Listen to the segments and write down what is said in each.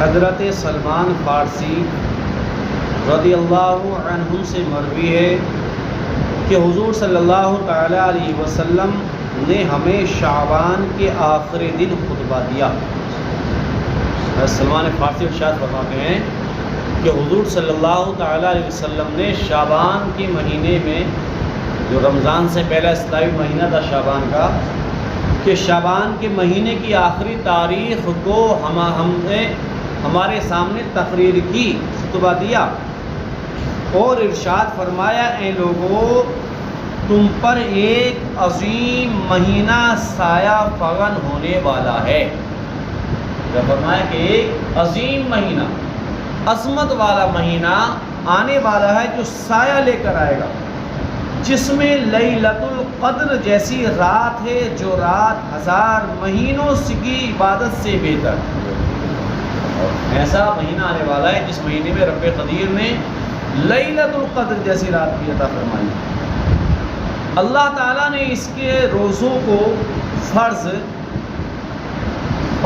حضرت سلمان فارسی رضی اللہ عنہ سے مروی ہے کہ حضور صلی اللہ تعالی علیہ وسلم نے ہمیں شعبان کے آخری دن خطبہ دیا۔ حضرت سلمان فارسی ارشاد فرماتے ہیں کہ حضور صلی اللہ تعالی علیہ وسلم نے شعبان کے مہینے میں، جو رمضان سے پہلا اسلامی مہینہ تھا شعبان کا، کہ شعبان کے مہینے کی آخری تاریخ کو ہم نے ہمارے سامنے تقریر کی، خطبہ دیا اور ارشاد فرمایا، اے لوگو تم پر ایک عظیم مہینہ سایہ فغن ہونے والا ہے۔ فرمایا کہ ایک عظیم مہینہ، عظمت والا مہینہ آنے والا ہے جو سایہ لے کر آئے گا، جس میں لیلۃ القدر جیسی رات ہے، جو رات 1000 مہینوں کی عبادت سے بہتر۔ ایسا مہینہ آنے والا ہے جس مہینے میں رب قدیر نے لیلۃ القدر جیسی رات کی عطا فرمائی۔ اللہ تعالیٰ نے اس کے روزوں کو فرض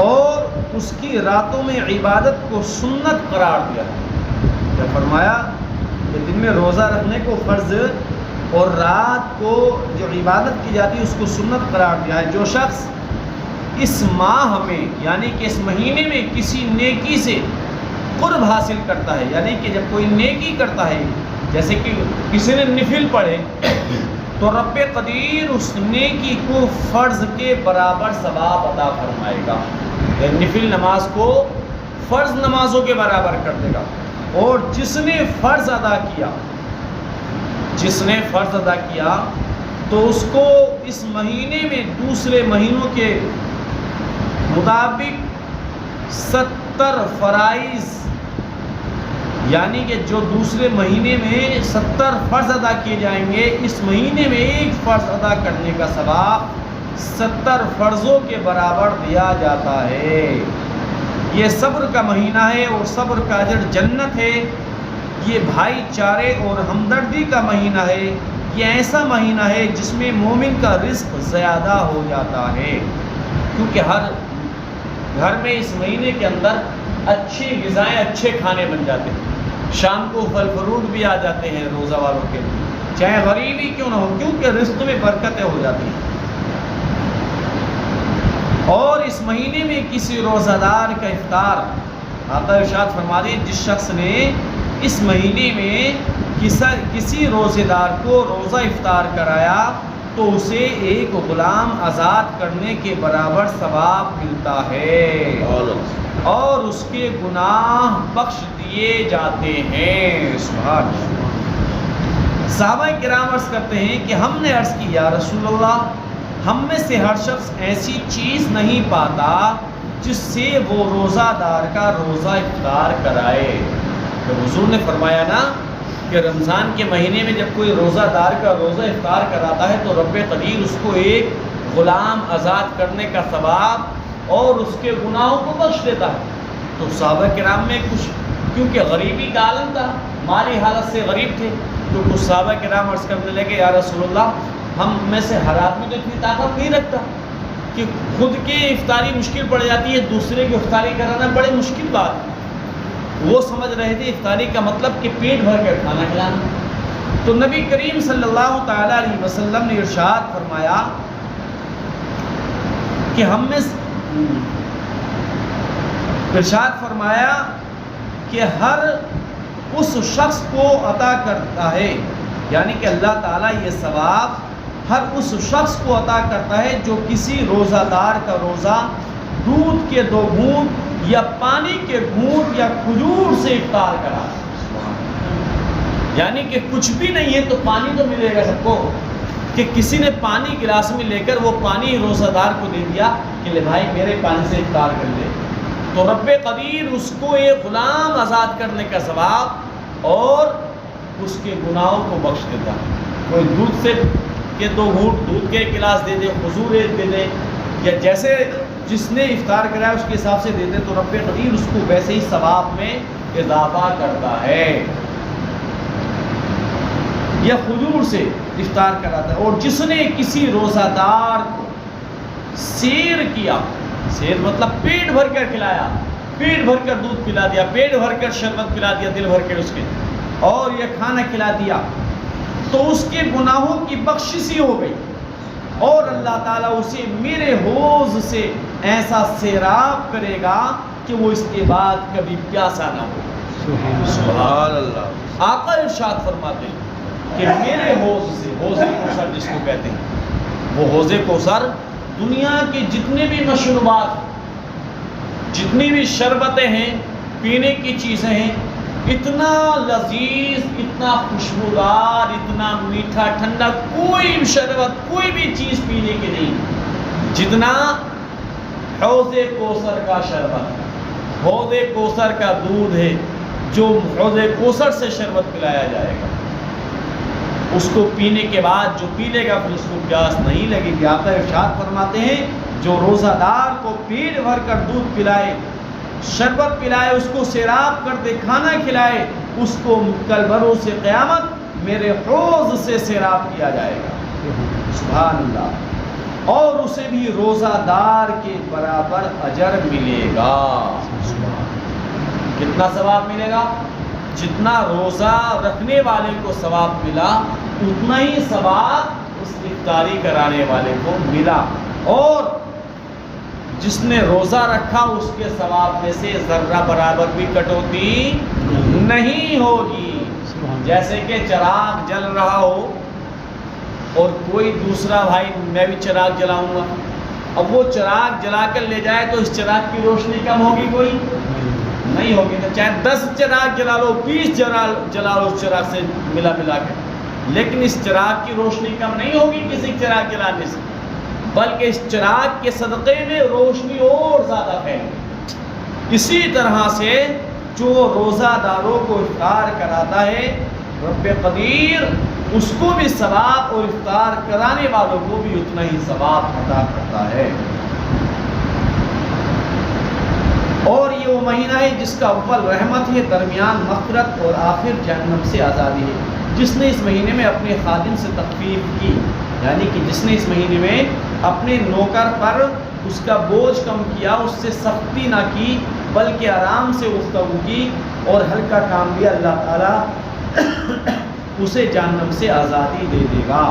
اور اس کی راتوں میں عبادت کو سنت قرار دیا ہے۔ جب فرمایا کہ دن میں روزہ رکھنے کو فرض اور رات کو جو عبادت کی جاتی ہے اس کو سنت قرار دیا ہے۔ جو شخص اس ماہ میں یعنی کہ اس مہینے میں کسی نیکی سے قرب حاصل کرتا ہے، یعنی کہ جب کوئی نیکی کرتا ہے، جیسے کہ کسی نے نفل پڑھے، تو رب قدیر اس نیکی کو فرض کے برابر ثواب عطا فرمائے گا۔ نفل نماز کو فرض نمازوں کے برابر کر دے گا۔ اور جس نے فرض ادا کیا تو اس کو اس مہینے میں دوسرے مہینوں کے مطابق 70 فرائض، یعنی کہ جو دوسرے مہینے میں 70 فرض ادا کیے جائیں گے، اس مہینے میں ایک فرض ادا کرنے کا ثواب 70 فرضوں کے برابر دیا جاتا ہے۔ یہ صبر کا مہینہ ہے اور صبر کا اجر جنت ہے۔ یہ بھائی چارے اور ہمدردی کا مہینہ ہے۔ یہ ایسا مہینہ ہے جس میں مومن کا رزق زیادہ ہو جاتا ہے، کیونکہ ہر گھر میں اس مہینے کے اندر اچھی غذائیں، اچھے کھانے بن جاتے ہیں۔ شام کو پھل فروٹ بھی آ جاتے ہیں روزہ والوں کے لیے، چاہے غریبی کیوں نہ ہو، کیونکہ رزق میں برکتیں ہو جاتی ہیں۔ اور اس مہینے میں کسی روزہ دار کا افطار، آقا ارشاد فرما دیں، جس شخص نے اس مہینے میں کسی روزے دار کو روزہ افطار کرایا تو اسے ایک غلام آزاد کرنے کے برابر ثواب ملتا ہے اور اس کے گناہ بخش دیے جاتے ہیں۔ سبحان اللہ۔ صحابہ کرام عرض کرتے ہیں کہ ہم نے عرض کی، یا رسول اللہ، ہم میں سے ہر شخص ایسی چیز نہیں پاتا جس سے وہ روزہ دار کا روزہ افطار کرائے۔ تو حضور نے فرمایا نا کہ رمضان کے مہینے میں جب کوئی روزہ دار کا روزہ افطار کراتا ہے تو رب قدیر اس کو ایک غلام آزاد کرنے کا ثواب اور اس کے گناہوں کو بخش دیتا ہے۔ تو صحابہ کرام میں کچھ، کیونکہ غریبی کا عالم تھا، مالی حالت سے غریب تھے، تو کچھ صحابہ کرام عرض کرنے لگے، یا رسول اللہ، ہم میں سے ہر آدمی تو اتنی طاقت نہیں رکھتا کہ خود کی افطاری مشکل پڑ جاتی ہے، دوسرے کی افطاری کرانا بڑی مشکل بات ہے۔ وہ سمجھ رہے تھے افطاری کا مطلب کہ پیٹ بھر کر کھانا کھلانا۔ تو نبی کریم صلی اللہ تعالی علیہ وسلم نے ارشاد فرمایا کہ کہ ہر اس شخص کو عطا کرتا ہے، یعنی کہ اللہ تعالیٰ یہ ثواب ہر اس شخص کو عطا کرتا ہے جو کسی روزہ دار کا روزہ دودھ کے 2 گھونٹ یا پانی کے گھونٹ یا کھجور سے افطار کرا۔ یعنی کہ کچھ بھی نہیں ہے تو پانی تو ملے گا سب کو، کہ کسی نے پانی گلاس میں لے کر وہ پانی روزہ دار کو دے دیا کہ لے بھائی میرے پانی سے افطار کر لے، تو رب قدیر اس کو ایک غلام آزاد کرنے کا ثواب اور اس کے گناہوں کو بخش دیتا ہے۔ کوئی دودھ سے کہ 2 گھونٹ دودھ کے گلاس دے دے، کھجور دے دے، یا جیسے جس نے افطار کرایا اس کے حساب سے دے دے، تو رب قدیر اس کو ویسے ہی ثواب میں اضافہ کرتا ہے۔ یا کھجور سے افطار کراتا ہے۔ اور جس نے کسی روزہ دار کو سیر کیا، سیر مطلب پیٹ بھر کر کھلایا، پیٹ بھر کر دودھ پلا دیا، پیٹ بھر کر شربت پلا دیا، دل بھر کر اس کے، اور یہ کھانا کھلا دیا، تو اس کے گناہوں کی بخشش ہو گئی، اور اللہ تعالیٰ اسے میرے حوض سے ایسا سیراب کرے گا کہ وہ اس کے بعد کبھی پیاسا نہ ہو۔ سبحان اللہ۔ آقا ارشاد فرماتے ہیں کہ میرے حوض سے، حوض کوثر جس کو کہتے ہیں، وہ حوض کوثر دنیا کے جتنے بھی مشروبات، جتنی بھی شربتیں ہیں، پینے کی چیزیں ہیں، اتنا لذیذ، اتنا خوشبودار، اتنا میٹھا ٹھنڈا کوئی شربت، کوئی بھی چیز پینے کی نہیں جتنا حوض کوثر کا شربت، حوض کوثر کا دودھ ہے جو حوض کوثر سے شربت پلایا جائے گا۔ اس کو پینے کے بعد جو پی لے گا پھر اس کو پیاس نہیں لگے گی۔ آقا ارشاد فرماتے ہیں جو روزہ دار کو پیٹ بھر کر دودھ پلائے، شربت پلائے، اس کو سیراب کر دے، کھانا کھلائے، اس کو کل بروز قیامت میرے حوض سے سیراب کیا جائے گا۔ سبحان اللہ۔ اور اسے بھی روزہ دار کے برابر اجر ملے گا۔ کتنا ثواب ملے گا؟ جتنا روزہ رکھنے والے کو ثواب ملا اتنا ہی ثواب اس افطاری کرانے والے کو ملا، اور جس نے روزہ رکھا اس کے ثواب میں سے ذرہ برابر بھی کٹوتی نہیں ہوگی۔ جیسے کہ چراغ جل رہا ہو اور کوئی دوسرا بھائی میں بھی چراغ جلاؤں گا، اب وہ چراغ جلا کر لے جائے تو اس چراغ کی روشنی کم ہوگی؟ کوئی نہیں ہوگی۔ تو چاہے 10 چراغ جلا لو، 20 جلا لو اس چراغ سے ملا کے، لیکن اس چراغ کی روشنی کم نہیں ہوگی کسی چراغ جلانے سے، بلکہ اس چراغ کے صدقے میں روشنی اور زیادہ پھیلے۔ اسی طرح سے جو روزہ داروں کو افطار کراتا ہے رب قدیر اس کو بھی ثواب، اور افطار کرانے والوں کو بھی اتنا ہی ثواب عطا کرتا ہے۔ اور یہ وہ مہینہ ہے جس کا اول رحمت ہے، درمیان مغفرت اور آخر جہنم سے آزادی ہے۔ جس نے اس مہینے میں اپنے خادم سے تخفیف کی، یعنی کہ جس نے اس مہینے میں اپنے نوکر پر اس کا بوجھ کم کیا، اس سے سختی نہ کی بلکہ آرام سے گفتگو کی اور ہلکا کام دیا، اللہ تعالیٰ اسے جہنم سے آزادی دے دے گا۔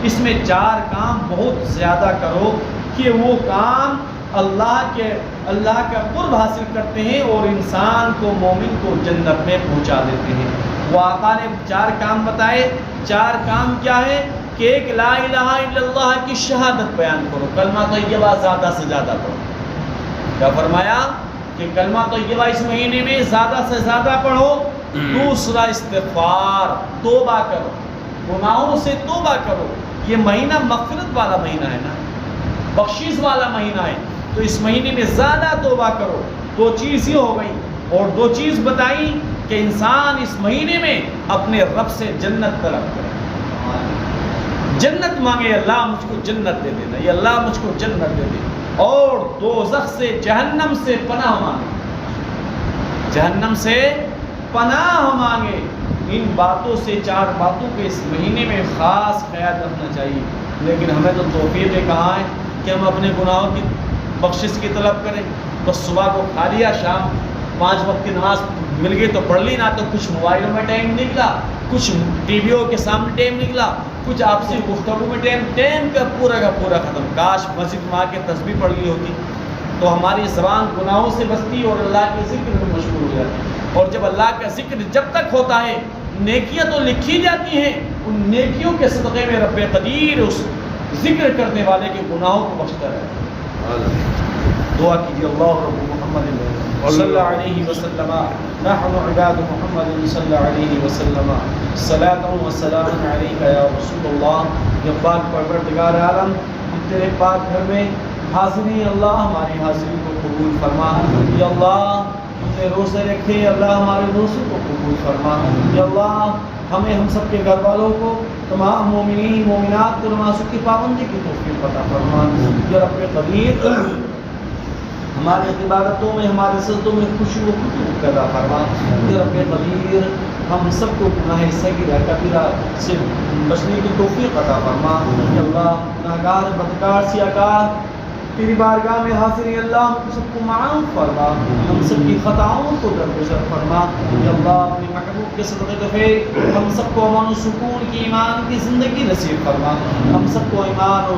اس میں 4 کام بہت زیادہ کرو کہ وہ کام اللہ کا قرب حاصل کرتے ہیں اور انسان کو، مومن کو جنت میں پہنچا دیتے ہیں۔ وہ آقا نے 4 کام بتائے۔ 4 کام کیا ہے؟ کہ ایک لا الہ الا اللہ کی شہادت بیان کرو، کلمہ طیبہ زیادہ سے زیادہ پڑھو۔ کیا فرمایا؟ کہ کلمہ طیبہ اس مہینے میں زیادہ سے زیادہ پڑھو۔ دوسرا استغفار، توبہ کرو، گناہوں سے توبہ کرو۔ یہ مہینہ مغفرت والا مہینہ ہے نا، بخشش والا مہینہ ہے، تو اس مہینے میں زیادہ توبہ کرو۔ 2 چیز ہی ہو گئی، اور 2 چیز بتائی کہ انسان اس مہینے میں اپنے رب سے جنت طلب کرے، جنت مانگے، اللہ مجھ کو جنت دے دینا، یہ اللہ مجھ کو جنت دے دے، اور دوزخ سے، جہنم سے پناہ مانگے، جہنم سے پناہ مانگے۔ ان باتوں سے، 4 باتوں کے اس مہینے میں خاص خیال رکھنا چاہیے۔ لیکن ہمیں تو توفیق کہاں ہے کہ ہم اپنے گناہوں کی بخشش کی طلب کریں؟ بس صبح کو کھا لیا، شام 5 وقت کی نماز مل گئی تو پڑھ لی، نہ تو کچھ موبائلوں میں ٹائم نکلا، کچھ ٹی ویوں کے سامنے ٹائم نکلا، کچھ آپسی گفتگو میں ٹائم کا پورا ختم۔ کاش مسجد میں آ کے تسبیح پڑھ لی ہوتی تو ہماری زبان گناہوں سے بچتی اور اللہ کے ذکر میں مشغول ہو جاتی۔ اور جب اللہ کا ذکر جب تک ہوتا ہے نیکیاں تو لکھی جاتی ہیں، ان نیکیوں کے صدقے میں رب قدیر اس ذکر کرنے والے کے گناہوں کو بخشتا ہے۔ دعا کیجیے، اللہ رب محمد صلی اللہ علیہ وسلم، نحن عباد محمد صلی اللہ علیہ وسلم، صلاۃ و سلام علیک یا رسول اللہ۔ یا پاک پروردگار عالم، ہم تیرے پاک گھر میں حاضر ہیں، اللہ ہماری حاضری کو قبول فرما۔ یا اللہ ہم نے روزے رکھے، اللہ ہمارے روزے کو قبول فرما۔ یا اللہ ہمیں، ہم سب کے گھر والوں کو، تمام مومنین مومنات کو نمازوں کی پابندی کی توفیق عطا فرما۔ یا رب قدیر ہماری عبادتوں میں، ہمارے سجدوں میں خوشی و خطوط عطا فرما۔ یا رب قدیر ہم سب کو گناہ صغیرہ کبیرہ سے بچنے کی توفیق عطا فرما۔ یا اللہ گناہگار، بدکار، سیاہکار تیری بارگاہ میں حاضر ہیں اللہ، ہم سب کو معاف فرما، ہم سب کی خطاؤں کو درگزر فرما یا اللہ، اپنے محبوب کے صدقے دفعے ہم سب کو امن و سکون کی ایمان کی زندگی نصیب فرما، ہم سب کو ایمان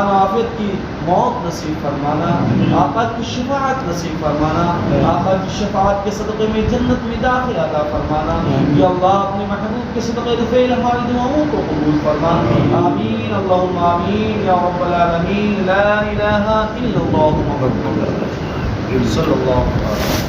و عافیت کی موت نصیب فرمانا، آقا کی شفاعت نصیب فرمانا، آقا کی شفاعت کے صدقے میں جنت میں داخل عطا فرمانا یا اللہ، اپنے محبوب کے صدقے دفعے ہماری دعاؤں کو قبول فرما، آمین اللہم آمین یا رب العالمین، لا الہ الا اللہ محمد رسول اللہ صلی اللہ علیہ وسلم۔